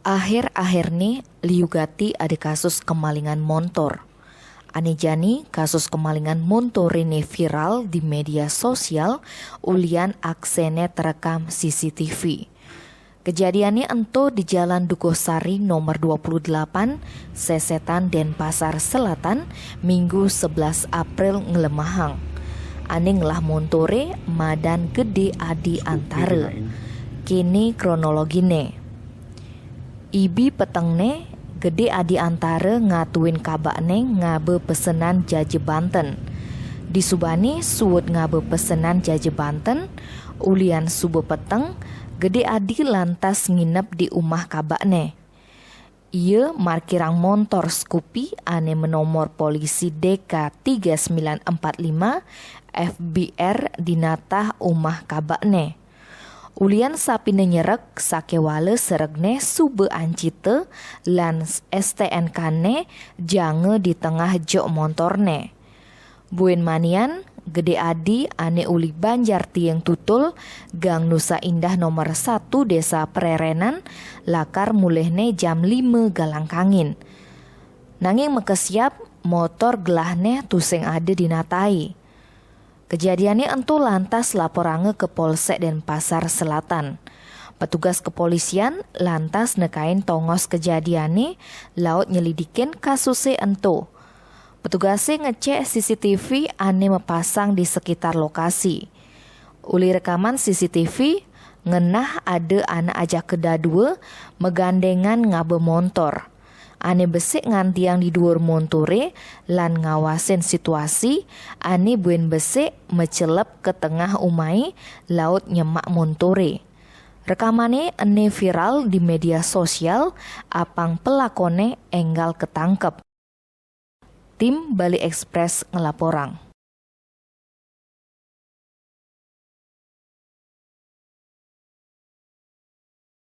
Akhir-akhir ni liugati ada kasus kemalingan motor. Ane jani kasus kemalingan motor ini viral di media sosial ulian aksene terekam CCTV. Kejadiannya ento di Jalan Dukosari nomor 28, Sesetan Denpasar Selatan, Minggu 11 April ngelemahang. Ane ngelah montore madan gede adi antara. Kini kronologine. Ibi petengne gede adi antara ngatuin kabakne ngabe pesenan jaje Banten. Di Subani suut ngabe pesenan jaje Banten, ulian subuh peteng, gede adi lantas nginep di umah kabakne. Ia markirang motor Scoopy ane menomor polisi DK 3945 FBR di natah umah kabakne. Ulian sapine nyerek sakewale seregne sube ancite lan STNK ne jange di tengah jok motorne. Buen manian gede adi ane uli Banjar Tieng Tutul Gang Nusa Indah nomor 1 Desa Prerenan lakar mulehne jam 5 galangkangin. Nanging mekesiap motor gelahne tuseng ade dinatai. Kejadiannya entu lantas laporange ke Polsek Denpasar Selatan. Petugas kepolisian lantas nekain tongos kejadiannya laut nyelidikin kasusnya entu. Petugasnya ngecek CCTV ane mepasang di sekitar lokasi. Uli rekaman CCTV ngenah ada anak ajak kedadua megandengan ngabe motor. Ane besik ngantiang di dhuwur montore lan ngawasin situasi, ane buen besik mecelep ke tengah umai laut nyemak montore. Rekamane ane viral di media sosial, apang pelakone enggal ketangkep. Tim Bali Express ngelaporang.